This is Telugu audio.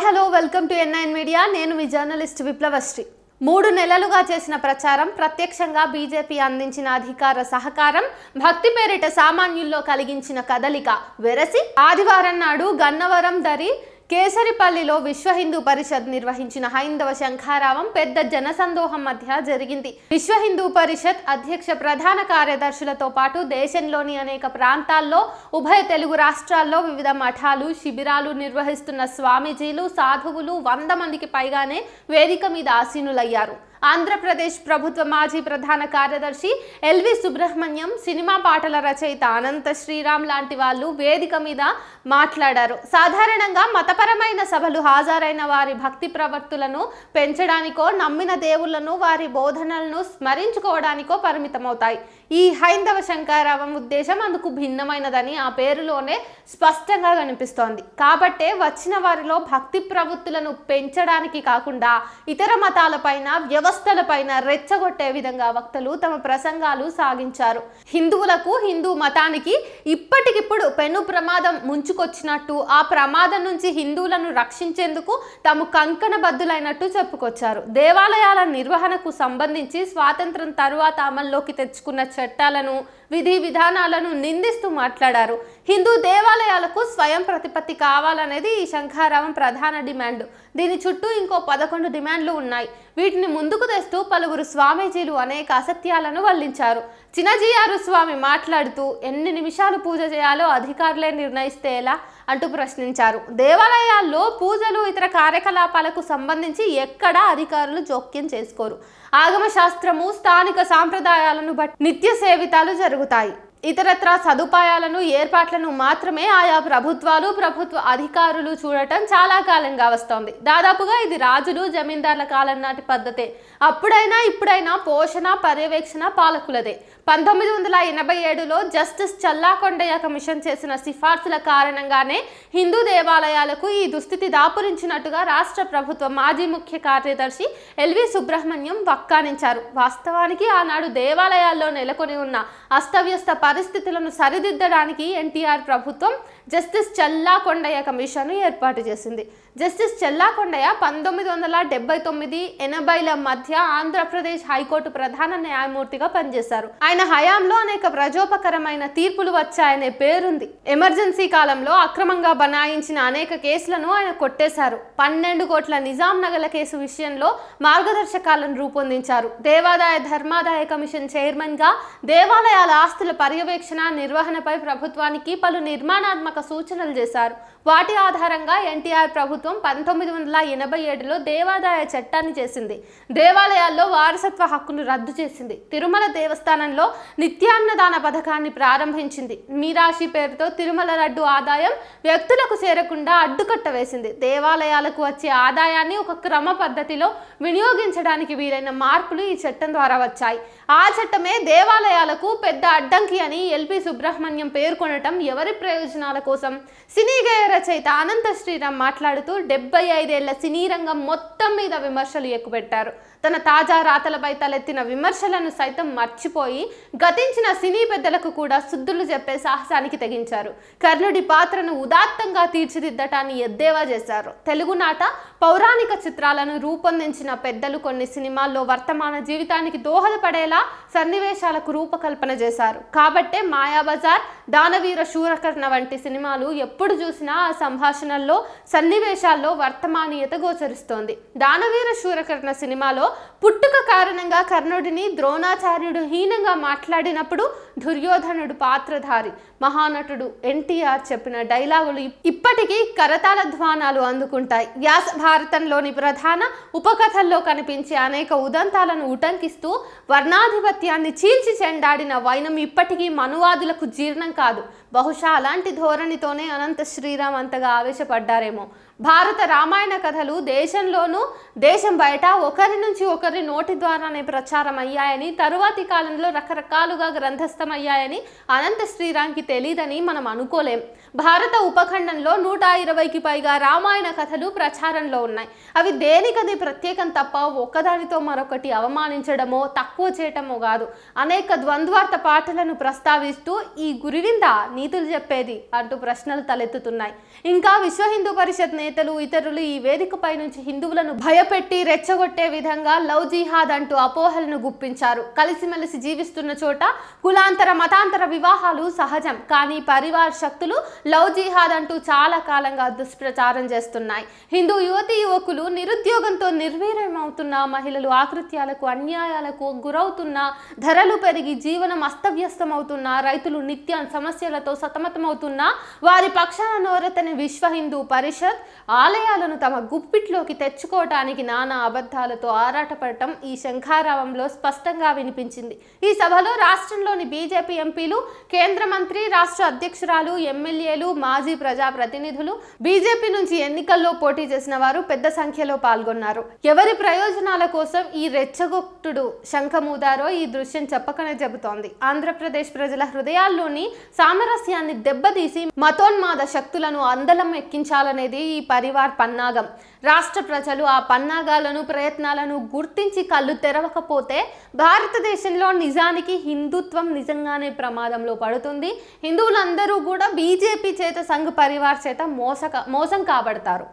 Hello welcome to N9 media. నేను మీ జర్నలిస్ట్ విప్లవశ్రీ. 3 నెలలుగా చేసిన ప్రచారం, ప్రత్యక్షంగా బీజేపీ అందించిన అధికార సహకారం, భక్తి పేరిట సామాన్యుల్లో కలిగించిన కదలిక వెరసి ఆదివారం నాడు గన్నవరం దరి కేసరిపల్లిలో విశ్వ హిందూ పరిషత్ నిర్వహించిన హైందవ శంఖారావం పెద్ద జనసందోహం మధ్య జరిగింది. విశ్వ హిందూ పరిషత్ అధ్యక్ష ప్రధాన కార్యదర్శులతో పాటు దేశంలోని అనేక ప్రాంతాల్లో, ఉభయ తెలుగు రాష్ట్రాల్లో వివిధ మఠాలు, శిబిరాలు నిర్వహిస్తున్న స్వామీజీలు, సాధువులు 100 మందికి పైగానే వేదిక మీద ఆసీనులయ్యారు. ఆంధ్రప్రదేశ్ ప్రభుత్వ మాజీ ప్రధాన కార్యదర్శి ఎల్వి సుబ్రహ్మణ్యం, సినిమా పాటల రచయిత అనంత శ్రీరామ్ లాంటి వాళ్ళు వేదిక మీద మాట్లాడారు. సాధారణంగా మతపరమైన సభలు హాజరైన వారి భక్తి ప్రవర్తులను పెంచడానికో, నమ్మిన దేవుళ్లను, వారి బోధనలను స్మరించుకోవడానికో పరిమితమవుతాయి. ఈ హైందవ శంఖారావం ఉద్దేశం అందుకు భిన్నమైనదని ఆ పేరులోనే స్పష్టంగా కనిపిస్తోంది. కాబట్టే వచ్చిన వారిలో భక్తి ప్రవృత్తులను పెంచడానికి కాకుండా ఇతర మతాలపైన, వ్యవస్థలపైన రెచ్చగొట్టే విధంగా వక్తలు తమ ప్రసంగాలు సాగించారు. హిందువులకు, హిందూ మతానికి ఇప్పటికిప్పుడు పెను ప్రమాదం ముంచుకొచ్చినట్టు, ఆ ప్రమాదం నుంచి హిందువులను రక్షించేందుకు తాము కంకణబద్దులైనట్టు చెప్పుకొచ్చారు. దేవాలయాల నిర్వహణకు సంబంధించి స్వాతంత్రం తరువాత అమల్లోకి తెచ్చుకున్న చట్టాలను, విధి విధానాలను నిందిస్తూ మాట్లాడారు. హిందూ దేవాలయాలకు స్వయం ప్రతిపత్తి కావాలనేది ఈ శంఖారావం ప్రధాన డిమాండ్. దీని చుట్టూ ఇంకో 11 డిమాండ్లు ఉన్నాయి. వీటిని ముందుకు తెస్తూ పలువురు స్వామీజీలు అనేక అసత్యాలను వల్లించారు. చినజీయారు స్వామి మాట్లాడుతూ ఎన్ని నిమిషాలు పూజ చేయాలో అధికారులే నిర్ణయిస్తే ఎలా అంటూ ప్రశ్నించారు. దేవాలయాల్లో పూజలు, ఇతర కార్యకలాపాలకు సంబంధించి ఎక్కడా అధికారులు జోక్యం చేసుకోరు. ఆగమ శాస్త్రము, స్థానిక సాంప్రదాయాలను బట్టి నిత్య సేవితాలు జరుగుతాయి. ఇతరత్ర సదుపాయాలను, ఏర్పాట్లను మాత్రమే ఆయా ప్రభుత్వాలు, ప్రభుత్వ అధికారులు చూడటం చాలా కాలంగా వస్తోంది. దాదాపుగా ఇది రాజులు, జమీందార్ల కాలం నాటి పద్ధతే. అప్పుడైనా ఇప్పుడైనా పోషణ, పర్యవేక్షణ పాలకులదే. 1987లో జస్టిస్ చల్లాకొండయ్య కమిషన్ చేసిన సిఫార్సుల కారణంగానే హిందూ దేవాలయాలకు ఈ దుస్థితి దాపురించినట్టుగా రాష్ట్ర ప్రభుత్వ మాజీ ముఖ్య కార్యదర్శి ఎల్వి సుబ్రహ్మణ్యం వక్కానించారు. వాస్తవానికి ఆనాడు దేవాలయాల్లో నెలకొని ఉన్న అస్తవ్యస్త పరిస్థితులను సరిదిద్దడానికి ఎన్టీఆర్ ప్రభుత్వం జస్టిస్ చల్లాకొండయ్య కమిషన్ను ఏర్పాటు చేసింది. జస్టిస్ చల్లాకొండయ్య 1979-80ల మధ్య ఆంధ్రప్రదేశ్ హైకోర్టు ప్రధాన న్యాయమూర్తిగా పనిచేశారు. ఆయన హయాంలో అనేక ప్రజోపకరమైన తీర్పులు వచ్చాయనే పేరుంది. ఎమర్జెన్సీ కాలంలో అక్రమంగా బనాయించిన అనేక కేసులను ఆయన కొట్టేశారు. 12 కోట్ల నిజాం నగల కేసు విషయంలో మార్గదర్శకాలను రూపొందించారు. దేవాదాయ ధర్మాదాయ కమిషన్ చైర్మన్ గా దేవాలయాల ఆస్తుల పర్యవేక్షణ, నిర్వహణపై ప్రభుత్వానికి పలు నిర్మాణాత్మక సూచనలు చేశారు. వాటి ఆధారంగా ఎన్టీఆర్ ప్రభుత్వం 1987లో దేవాదాయ చట్టాన్ని చేసింది. దేవాలయాల్లో వారసత్వ హక్కును రద్దు చేసింది. తిరుమల దేవస్థానంలో నిత్యాన్నదాన పథకాన్ని ప్రారంభించింది. మీరాశి పేరుతో తిరుమల లడ్డు ఆదాయం వ్యక్తులకు చేరకుండా అడ్డుకట్ట వేసింది. దేవాలయాలకు వచ్చే ఆదాయాన్ని ఒక క్రమ పద్ధతిలో వినియోగించడానికి వీలైన మార్పులు ఈ చట్టం ద్వారా వచ్చాయి. ఆ చట్టమే దేవాలయాలకు పెద్ద అడ్డంకి అని ఎల్వి సుబ్రహ్మణ్యం పేర్కొనటం ఎవరి ప్రయోజనాల కోసం? సినీ గేయ రచయిత అనంత శ్రీరామ్ మాట్లాడుతూ 75 ఏళ్ల సినీ రంగం మొత్తం మీద విమర్శలు ఎక్కుపెట్టారు. తన తాజా రాతలపై తలెత్తిన విమర్శలను సైతం మర్చిపోయి గతించిన సినీ పెద్దలకు కూడా శుద్ధులు చెప్పే సాహసానికి తెగించారు. కర్ణుడి పాత్రను ఉదాత్తంగా తీర్చిదిద్దటాన్ని ఎద్దేవా చేశారు. తెలుగునాట పౌరాణిక చిత్రాలను రూపొందించిన పెద్దలు కొన్ని సినిమాల్లో వర్తమాన జీవితానికి దోహదపడేలా సన్నివేశాలకు రూపకల్పన చేశారు. కాబట్టే మాయాబజార్, దానవీర శూరకర్ణ వంటి సినిమాలు ఎప్పుడు చూసినా ఆ సంభాషణల్లో, సన్నివేశాల్లో వర్తమానీయత గోచరిస్తోంది. దానవీర శూరకర్ణ సినిమాలో పుట్టుక కారణంగా కర్ణుడిని ద్రోణాచార్యుడు హీనంగా మాట్లాడినప్పుడు దుర్యోధనుడు పాత్రధారి మహానటుడు ఎన్టీఆర్ చెప్పిన డైలాగులు ఇప్పటికీ కరతాళ ధ్వానాలు అందుకుంటాయి. వ్యాస భారతంలోని ప్రధాన ఉపకథల్లో కనిపించే అనేక ఉదంతాలను ఉటంకిస్తూ వర్ణాధిపత్యాన్ని చీల్చి చెండాడిన వైనం ఇప్పటికీ మనువాదులకు జీర్ణం కాదు. బహుశా అలాంటి ధోరణితోనే అనంత శ్రీరామ్ అంతగా ఆవేశపడ్డారేమో. భారత రామాయణ కథలు దేశంలోనూ దేశం బయట ఒకరి నుంచి ఒకరి నోటి ద్వారానే ప్రచారం అయ్యాయని, తరువాతి కాలంలో రకరకాలుగా గ్రంథస్థమయ్యాయని అనంత శ్రీరామ్కి తెలీదని మనం అనుకోలేం. భారత ఉపఖండంలో 120కి పైగా రామాయణ కథలు ప్రచారంలో ఉన్నాయి. అవి దేనికది ప్రత్యేకం తప్ప ఒకదానితో మరొకటి అవమానించడమో తక్కువ చేయటమో కాదు. అనేక ద్వంద్వార్థ పాటలను ప్రస్తావిస్తూ ఈ గురివింద నీతులు చెప్పేది అంటూ ప్రశ్నలు తలెత్తుతున్నాయి. ఇంకా విశ్వ హిందూ పరిషత్ నేతలు ఇతరులు ఈ వేదికపై నుంచి హిందువులను భయపెట్టి రెచ్చగొట్టే విధంగా లవ్ జిహాద్ అంటూ అపోహలను గుప్పించారు. కలిసిమెలిసి జీవిస్తున్న చోట కులాంతర మతాంతర వివాహాలు సహజం, కానీ పరివార్ శక్తులు లవ్ జిహాద్ అంటూ చాలా కాలంగా దుష్ప్రచారం చేస్తున్నాయి. హిందూ యువతీ యువకులు నిరుద్యోగంతో నిర్వీర్యమవుతున్న, మహిళలు ఆకృత్యాలకు అన్యాయాలకు గురవుతున్న, ధరలు పెరిగి జీవనం అస్తవ్యస్తమవుతున్న, రైతులు నిత్యం సమస్యలతో సతమతమవుతున్న వారి పక్షాన నోరెత్తని విశ్వ హిందూ పరిషత్ ఆలయాలను తమ గుప్పిట్లోకి తెచ్చుకోవటానికి నానా అబద్ధాలతో ఆరాటపడటం ఈ శంఖారావంలో స్పష్టంగా వినిపించింది. ఈ సభలో రాష్ట్రంలోని బీజేపీ ఎంపీలు, కేంద్ర మంత్రి, రాష్ట్ర అధ్యక్షురాలు, ఎమ్మెల్యేలు, మాజీ ప్రజాప్రతినిధులు, బీజేపీ నుంచి ఎన్నికల్లో పోటీ చేసిన వారు పెద్ద సంఖ్యలో పాల్గొన్నారు. ఎవరి ప్రయోజనాల కోసం ఈ రెచ్చగొట్టుడు శంఖమూదారో ఈ దృశ్యం చెప్పకనే చెబుతోంది. ఆంధ్రప్రదేశ్ ప్రజల హృదయాల్లోని సామరస్యాన్ని దెబ్బతీసి మతోన్మాద శక్తులను అందలం ఎక్కించాలనేది ఈ పరివార్ పన్నాగం. రాష్ట్ర ప్రజలు ఆ పన్నాగాలను, ప్రయత్నాలను గుర్తించి కళ్ళు తెరవకపోతే భారతదేశంలో నిజానికి హిందుత్వం నిజంగానే ప్రమాదంలో పడుతుంది. హిందువులందరూ కూడా బీజేపీ చేత, సంఘ్ పరివార్ చేత మోసం కాబడతారు.